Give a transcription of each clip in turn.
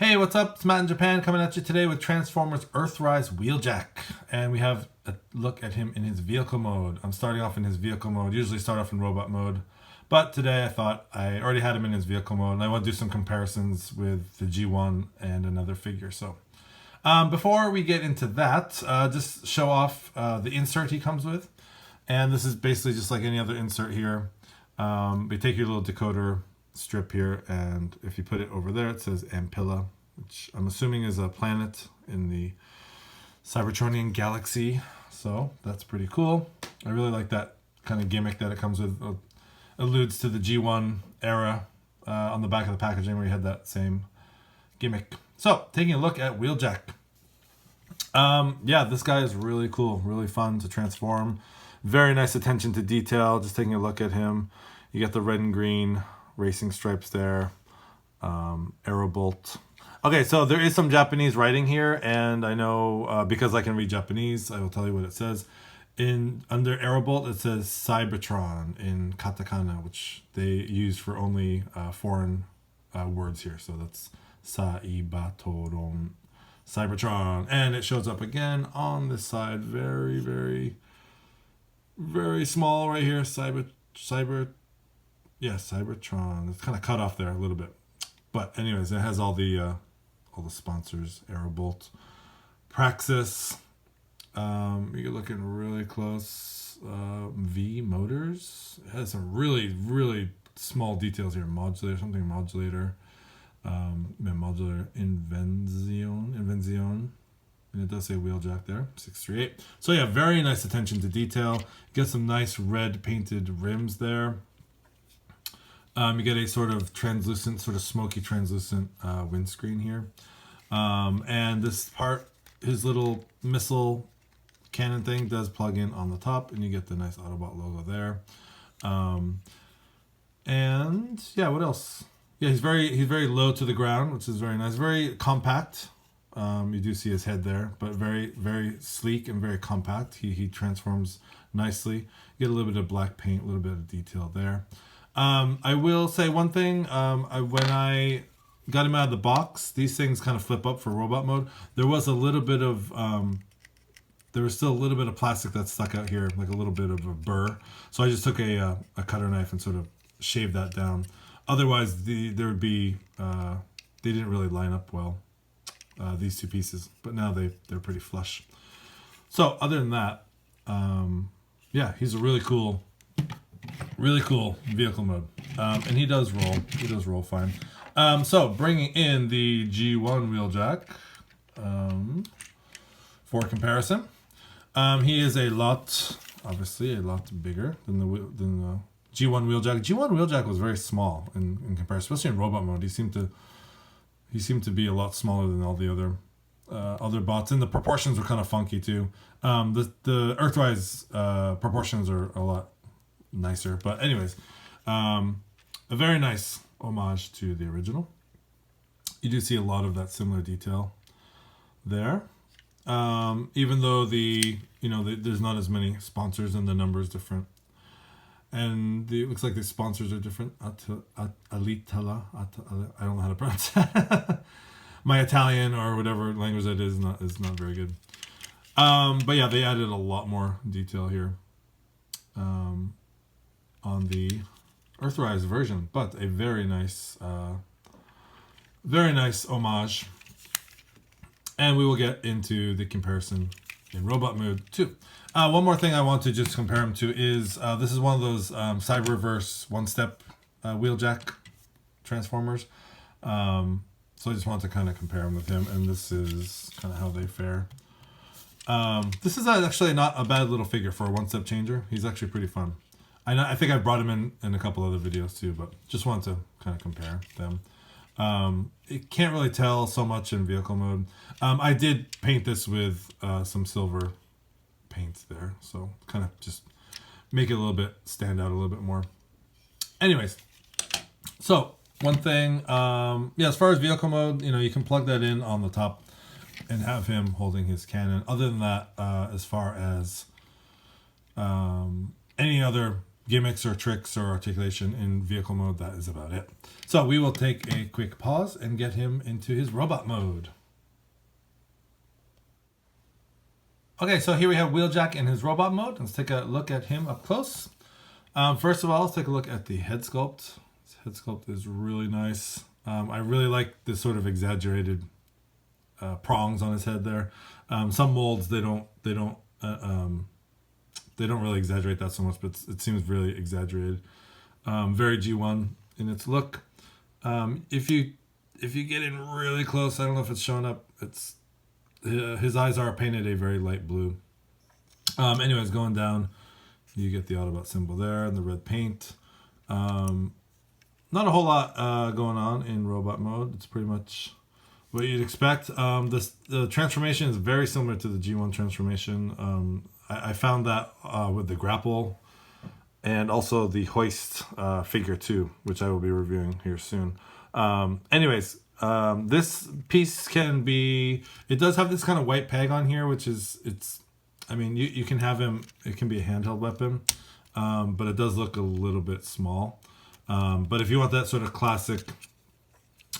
Hey, what's up? It's Matt in Japan coming at you today with Transformers Earthrise Wheeljack. And we have a look at him in his vehicle mode. I'm starting off in his vehicle mode. Usually start off in robot mode. But today I thought I already had him in his vehicle mode. And I want to do some comparisons with the G1 and another figure. So before we get into that, just show off the insert he comes with. And this is basically just like any other insert here. We take your little decoder strip here, and if you put it over there, it says Ampilla, which I'm assuming is a planet in the Cybertronian galaxy. So that's pretty cool. I really like that kind of gimmick that it comes with. Alludes to the G1 era on the back of the packaging where you had that same gimmick. So taking a look at Wheeljack. Yeah, this guy is really cool, really fun to transform. Very nice attention to detail. Just taking a look at him. You get the red and green racing stripes there. Aerobolt. Okay, so there is some Japanese writing here, and I know because I can read Japanese, I will tell you what it says. Under Aerobolt, it says Cybertron in katakana, which they use for only foreign words here. So that's Saibatoron, Cybertron, and it shows up again on this side, very, very, very small right here. Cybertron. It's kind of cut off there a little bit, but anyways, it has all the sponsors: Aerobolt, Praxis. You're looking really close. V Motors. It has some really, really small details here. Modulator, modular Invenzione. And it does say Wheeljack there, 638. So yeah, very nice attention to detail. Get some nice red painted rims there. You get a sort of translucent, sort of smoky translucent windscreen here. And this part, his little missile cannon thing does plug in on the top, and you get the nice Autobot logo there. And yeah, what else? Yeah, he's very low to the ground, which is very nice. Very compact. You do see his head there, but very, very sleek and very compact. He transforms nicely. You get a little bit of black paint, a little bit of detail there. I will say one thing. When I got him out of the box, these things kind of flip up for robot mode. There was a little bit of, there was still a little bit of plastic that stuck out here, like a little bit of a burr. So I just took a cutter knife and sort of shaved that down. Otherwise, there would be, they didn't really line up well, these two pieces. But now they're pretty flush. So other than that, yeah, he's a really cool vehicle mode, and he does roll fine. So bringing in the G1 Wheeljack for comparison, he is obviously a lot bigger than the G1 Wheeljack. G1 Wheeljack was very small in comparison, especially in robot mode. He seemed to be a lot smaller than all the other bots, and the proportions were kind of funky too. The Earthrise proportions are a lot nicer, but anyways, a very nice homage to the original. You do see a lot of that similar detail there, even though there's not as many sponsors and the number is different, and it looks like the sponsors are different. Alitala, I don't know how to pronounce that. My Italian or whatever language that is not very good. But yeah, they added a lot more detail here on the Earthrise version, but a very nice homage. And we will get into the comparison in robot mode too. One more thing I want to just compare him to is this is one of those Cyberverse one-step Wheeljack Transformers. So I just want to kind of compare him with him, and this is kind of how they fare. This is actually not a bad little figure for a one-step changer. He's actually pretty fun. I think I brought him in a couple other videos too, but just wanted to kind of compare them. You can't really tell so much in vehicle mode. I did paint this with some silver paints there, so kind of just make it a little bit stand out a little bit more. Anyways, so one thing, yeah, as far as vehicle mode, you can plug that in on the top and have him holding his cannon. Other than that, as far as any other gimmicks or tricks or articulation in vehicle mode, that is about it. So we will take a quick pause and get him into his robot mode. Okay, so here we have Wheeljack in his robot mode. Let's take a look at him up close. First of all, let's take a look at the head sculpt. This head sculpt is really nice. I really like this sort of exaggerated prongs on his head there. Some molds they don't really exaggerate that so much, but it seems really exaggerated. Very G1 in its look. If you get in really close, I don't know if it's showing up. His eyes are painted a very light blue. Anyways, going down, you get the Autobot symbol there and the red paint. Not a whole lot going on in robot mode. It's pretty much what you'd expect. The transformation is very similar to the G1 transformation. I found that with the grapple and also the hoist figure too, which I will be reviewing here soon. Anyways, this piece it does have this kind of white peg on here, which is, you can have him, it can be a handheld weapon, but it does look a little bit small. But if you want that sort of classic,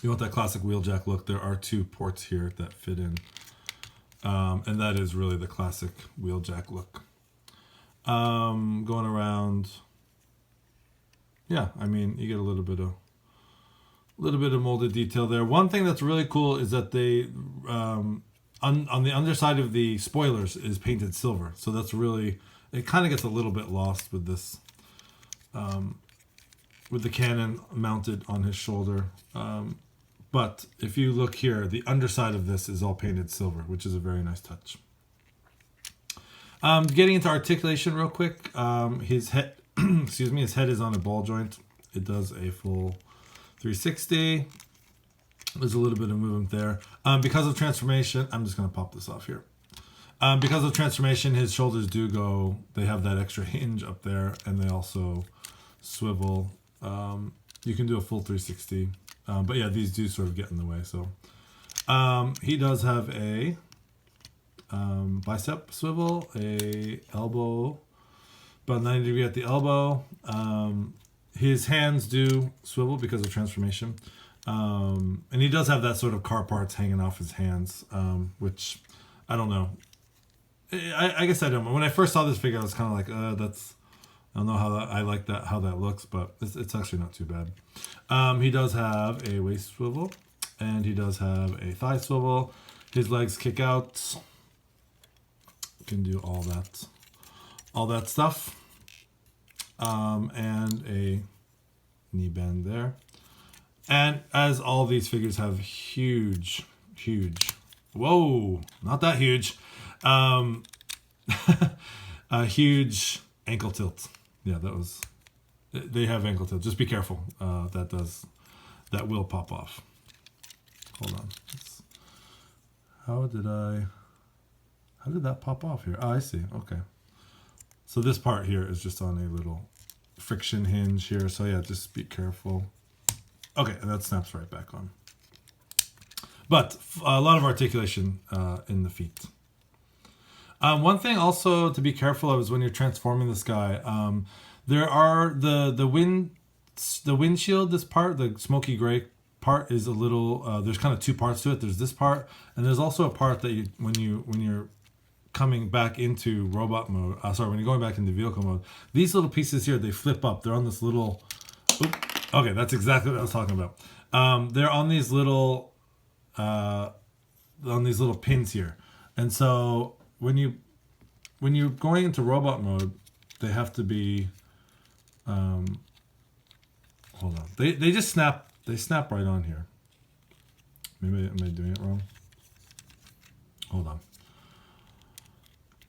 Wheeljack look, there are 2 ports here that fit in. And that is really the classic Wheeljack look. Going around, yeah, you get a little bit of molded detail there. One thing that's really cool is that they, on the underside of the spoilers is painted silver. So that's really, it kind of gets a little bit lost with this, with the cannon mounted on his shoulder. But if you look here, the underside of this is all painted silver, which is a very nice touch. Getting into articulation real quick, his head, his head is on a ball joint. It does a full 360. There's a little bit of movement there. Because of transformation, I'm just going to pop this off here. Because of transformation, his shoulders do go, they have that extra hinge up there, and they also swivel. You can do a full 360. But yeah, these do sort of get in the way. So he does have a bicep swivel, a elbow, about 90 degree at the elbow. His hands do swivel because of transformation. And he does have that sort of car parts hanging off his hands, which I don't know. I guess I don't know. When I first saw this figure, I was kind of like, I don't know how that looks, but it's actually not too bad. He does have a waist swivel, and he does have a thigh swivel. His legs kick out. You can do all that stuff. And a knee bend there. And as all these figures have huge, whoa, not that huge, a huge ankle tilt. Yeah, they have ankle tilt. Just be careful. That will pop off. Hold on. How did that pop off here? Oh, I see. Okay. So this part here is just on a little friction hinge here. So yeah, just be careful. Okay, and that snaps right back on. But a lot of articulation in the feet. One thing also to be careful of is when you're transforming this guy. There are the windshield. This part, the smoky gray part, is a little. There's kind of 2 parts to it. There's this part, and there's also a part that when you're coming back into robot mode. When you're going back into vehicle mode, these little pieces here, they flip up. They're on this little. Okay, that's exactly what I was talking about. They're on these little pins here, and so when you're going into robot mode, they have to be. Hold on. They just snap. They snap right on here. Maybe am I doing it wrong? Hold on.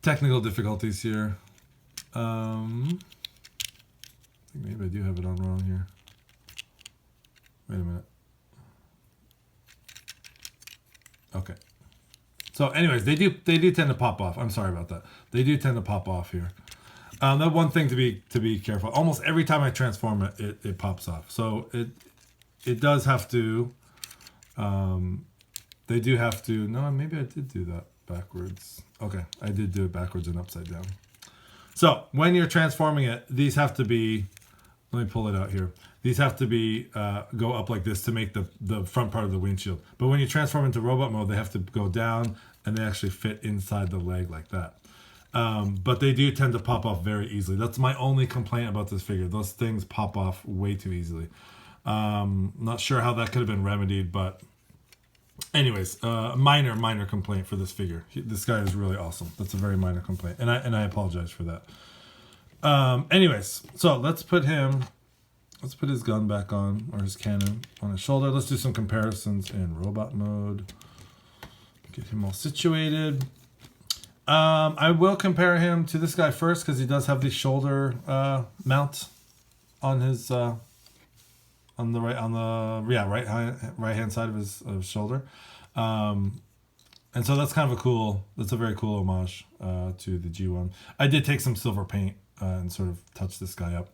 Technical difficulties here. I think maybe I do have it on wrong here. Wait a minute. Okay. So anyways, they do tend to pop off. I'm sorry about that. They do tend to pop off here. That one thing to be careful. Almost every time I transform it pops off. So it does have to. They do have to. No, maybe I did do that backwards. Okay, I did do it backwards and upside down. So when you're transforming it, these have to be, let me pull it out here. These have to be, go up like this to make the front part of the windshield. But when you transform into robot mode, they have to go down and they actually fit inside the leg like that. But they do tend to pop off very easily. That's my only complaint about this figure. Those things pop off way too easily. Not sure how that could have been remedied, but anyways, minor complaint for this figure. This guy is really awesome. That's a very minor complaint, and I apologize for that. Anyways, so let's put his gun back on, or his cannon on his shoulder. Let's do some comparisons in robot mode. Get him all situated. I will compare him to this guy first because he does have the shoulder mount on his right hand side of his shoulder, and so that's kind of a very cool homage to the G1. I did take some silver paint and sort of touch this guy up,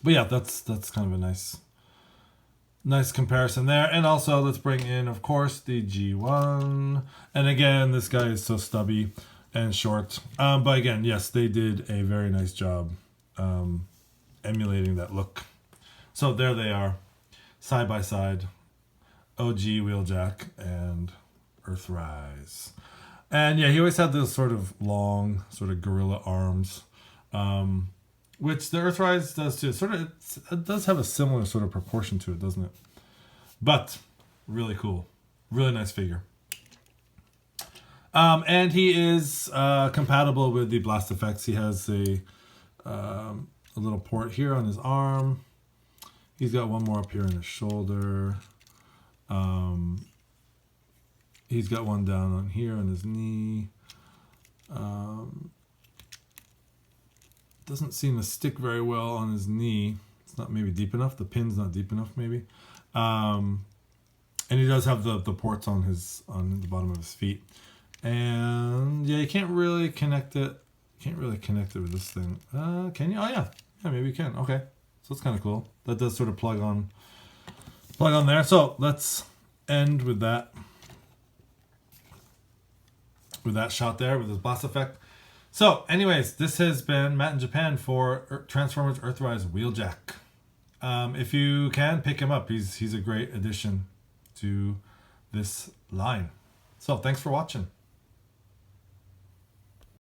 but yeah, that's kind of a nice comparison there. And also let's bring in, of course, the G1. And again, this guy is so stubby and short. But again, yes, they did a very nice job emulating that look. So there they are, side by side, OG Wheeljack and Earthrise. And yeah, he always had those sort of long, sort of gorilla arms, which the Earthrise does too. It does have a similar sort of proportion to it, doesn't it? But really cool, really nice figure. And he is compatible with the blast effects. He has a little port here on his arm. He's got one more up here on his shoulder. He's got one down on here on his knee. Doesn't seem to stick very well on his knee. It's not maybe deep enough. The pin's not deep enough maybe. And he does have the ports on the bottom of his feet. And yeah, you can't really connect it. With this thing. Can you? Oh yeah. Yeah, maybe you can. Okay. So it's kind of cool. That does sort of plug on there. So let's end with that. With that shot there, with this blast effect. So, anyways, this has been Matt in Japan for Transformers Earthrise Wheeljack. If you can, pick him up. He's a great addition to this line. So, thanks for watching.